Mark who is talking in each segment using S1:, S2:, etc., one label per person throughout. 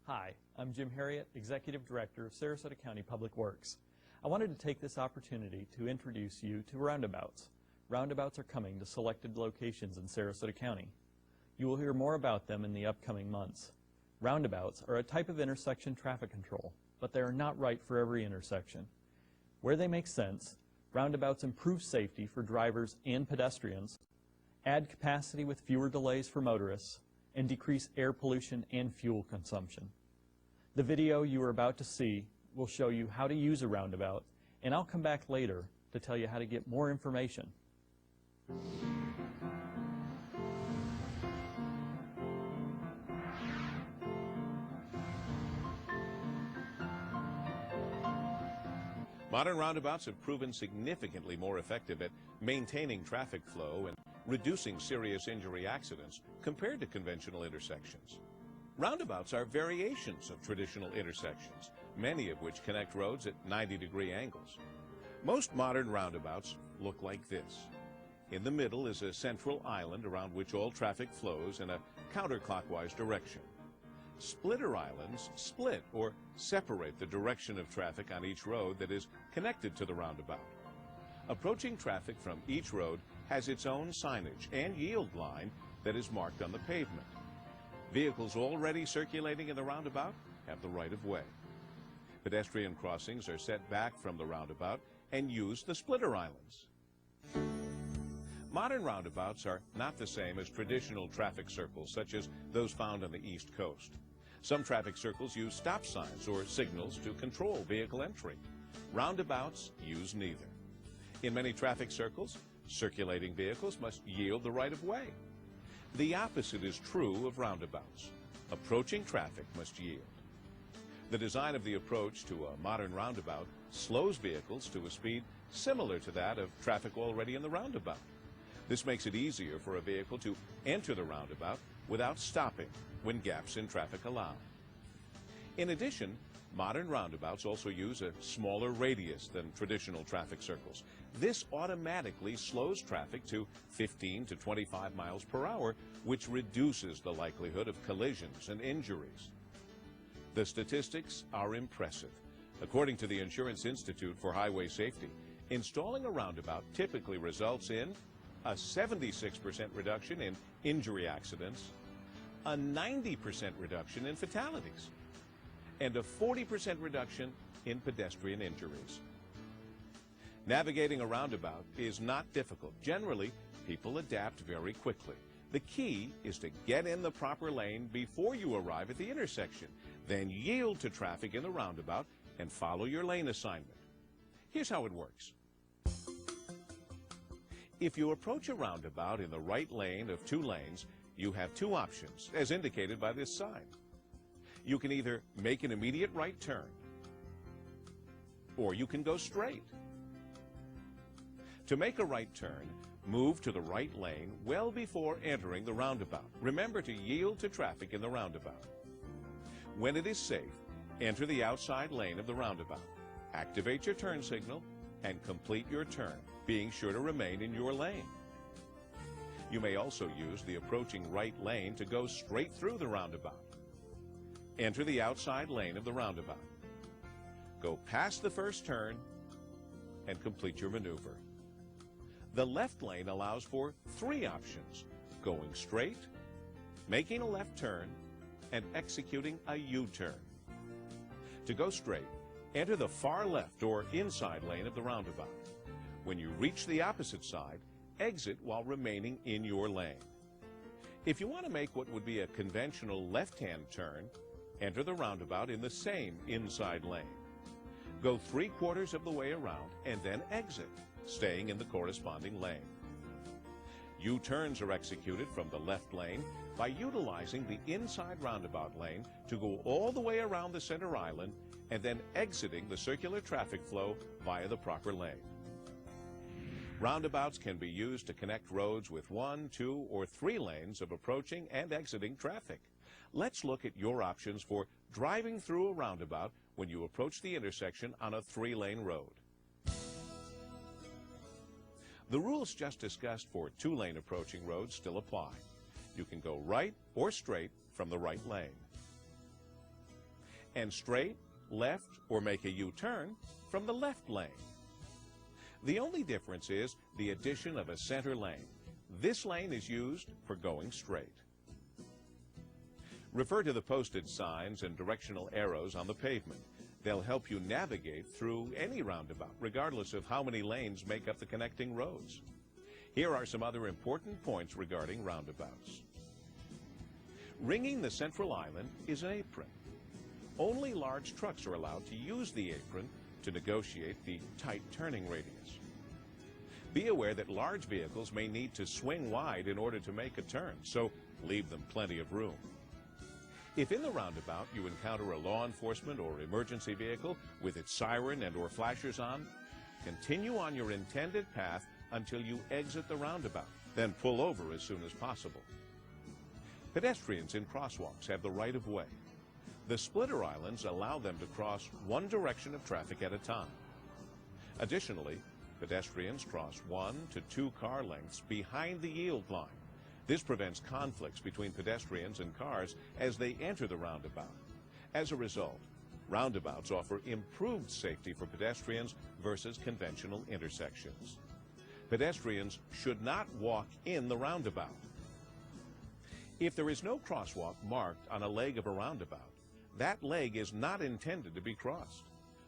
S1: Hi, I'm Jim Harriet, Executive Director of Sarasota County Public Works. I wanted to take this opportunity to introduce you to roundabouts. Roundabouts are coming to selected locations in Sarasota County. You will hear more about them in the upcoming months. Roundabouts are a type of intersection traffic control, but they are not right for every intersection. Where they make sense, roundabouts improve safety for drivers and pedestrians, add capacity with fewer delays for motorists, and decrease air pollution and fuel consumption. The video you are about to see will show you how to use a roundabout, and I'll come back later to tell you how to get more information.
S2: Modern roundabouts have proven significantly more effective at maintaining traffic flow and reducing serious injury accidents compared to conventional intersections. Roundabouts are variations of traditional intersections, many of which connect roads at 90-degree angles. Most modern roundabouts look like this. In the middle is a central island around which all traffic flows in a counterclockwise direction. Splitter islands split or separate the direction of traffic on each road that is connected to the roundabout. Approaching traffic from each road has its own signage and yield line that is marked on the pavement. Vehicles already circulating in the roundabout have the right of way. Pedestrian crossings are set back from the roundabout and use the splitter islands. Modern roundabouts are not the same as traditional traffic circles such as those found on the East Coast. Some traffic circles use stop signs or signals to control vehicle entry. Roundabouts use neither. In many traffic circles, circulating vehicles must yield the right of way. The opposite is true of roundabouts. Approaching traffic must yield. The design of the approach to a modern roundabout slows vehicles to a speed similar to that of traffic already in the roundabout. This makes it easier for a vehicle to enter the roundabout without stopping when gaps in traffic allow. In addition, modern roundabouts also use a smaller radius than traditional traffic circles. This automatically slows traffic to 15 to 25 miles per hour, which reduces the likelihood of collisions and injuries. The statistics are impressive. According to the Insurance Institute for Highway Safety, installing a roundabout typically results in a 76% reduction in injury accidents, a 90% reduction in fatalities, and a 40% reduction in pedestrian injuries. Navigating a roundabout is not difficult. Generally, people adapt very quickly. The key is to get in the proper lane before you arrive at the intersection, then yield to traffic in the roundabout and follow your lane assignment. Here's how it works. If you approach a roundabout in the right lane of two lanes, you have two options, as indicated by this sign. You can either make an immediate right turn, or you can go straight. To make a right turn, move to the right lane well before entering the roundabout. Remember to yield to traffic in the roundabout. When it is safe, enter the outside lane of the roundabout. Activate your turn signal and complete your turn, being sure to remain in your lane. You may also use the approaching right lane to go straight through the roundabout. Enter the outside lane of the roundabout. Go past the first turn and complete your maneuver. The left lane allows for three options: going straight, making a left turn, and executing a U-turn. To go straight, enter the far left or inside lane of the roundabout. When you reach the opposite side, exit while remaining in your lane. If you want to make what would be a conventional left-hand turn, enter the roundabout in the same inside lane. Go 3/4 of the way around and then exit, staying in the corresponding lane. U-turns are executed from the left lane by utilizing the inside roundabout lane to go all the way around the center island and then exiting the circular traffic flow via the proper lane. Roundabouts can be used to connect roads with 1, 2, or 3 lanes of approaching and exiting traffic. Let's look at your options for driving through a roundabout when you approach the intersection on a 3-lane road. The rules just discussed for 2-lane approaching roads still apply. You can go right or straight from the right lane. and straight, left, or make a U-turn from the left lane. The only difference is the addition of a center lane. This lane is used for going straight. Refer to the posted signs and directional arrows on the pavement. They'll help you navigate through any roundabout, regardless of how many lanes make up the connecting roads. Here are some other important points regarding roundabouts. Ringing the central island is an apron. Only large trucks are allowed to use the apron to negotiate the tight turning radius. Be aware that large vehicles may need to swing wide in order to make a turn, so leave them plenty of room. If in the roundabout you encounter a law enforcement or emergency vehicle with its siren and or flashers on, continue on your intended path until you exit the roundabout, then pull over as soon as possible. Pedestrians in crosswalks have the right of way. The splitter islands allow them to cross one direction of traffic at a time. Additionally, pedestrians cross 1 to 2 car lengths behind the yield line. This prevents conflicts between pedestrians and cars as they enter the roundabout. As a result, roundabouts offer improved safety for pedestrians versus conventional intersections. Pedestrians should not walk in the roundabout. If there is no crosswalk marked on a leg of a roundabout, that leg is not intended to be crossed.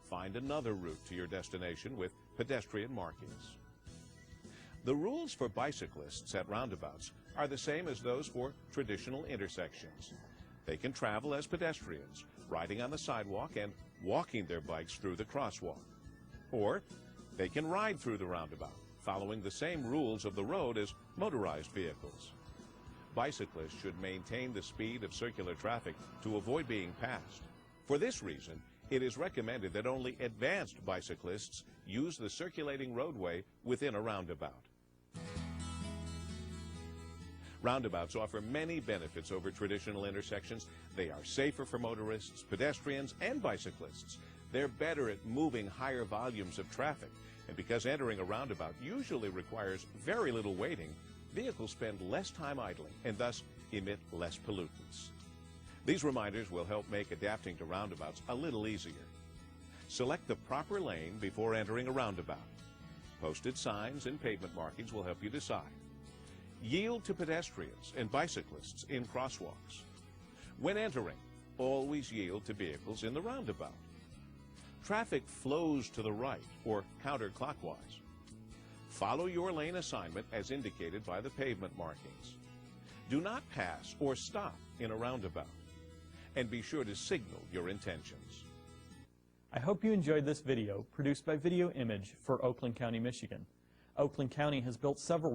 S2: Find another route to your destination with pedestrian markings. The rules for bicyclists at roundabouts are the same as those for traditional intersections. They can travel as pedestrians, riding on the sidewalk and walking their bikes through the crosswalk. Or they can ride through the roundabout, following the same rules of the road as motorized vehicles. Bicyclists should maintain the speed of circular traffic to avoid being passed. For this reason, it is recommended that only advanced bicyclists use the circulating roadway within a roundabout. Roundabouts offer many benefits over traditional intersections. They are safer for motorists, pedestrians, and bicyclists. They're better at moving higher volumes of traffic. And because entering a roundabout usually requires very little waiting, vehicles spend less time idling and thus emit less pollutants. These reminders will help make adapting to roundabouts a little easier. Select the proper lane before entering a roundabout. Posted signs and pavement markings will help you decide. Yield to pedestrians and bicyclists in crosswalks. When entering, always yield to vehicles in the roundabout. Traffic flows to the right or counterclockwise. Follow your lane assignment as indicated by the pavement markings. Do not pass or stop in a roundabout. And be sure to signal your intentions.
S1: I hope you enjoyed this video produced by Video Image for Oakland County, Michigan. Oakland County has built several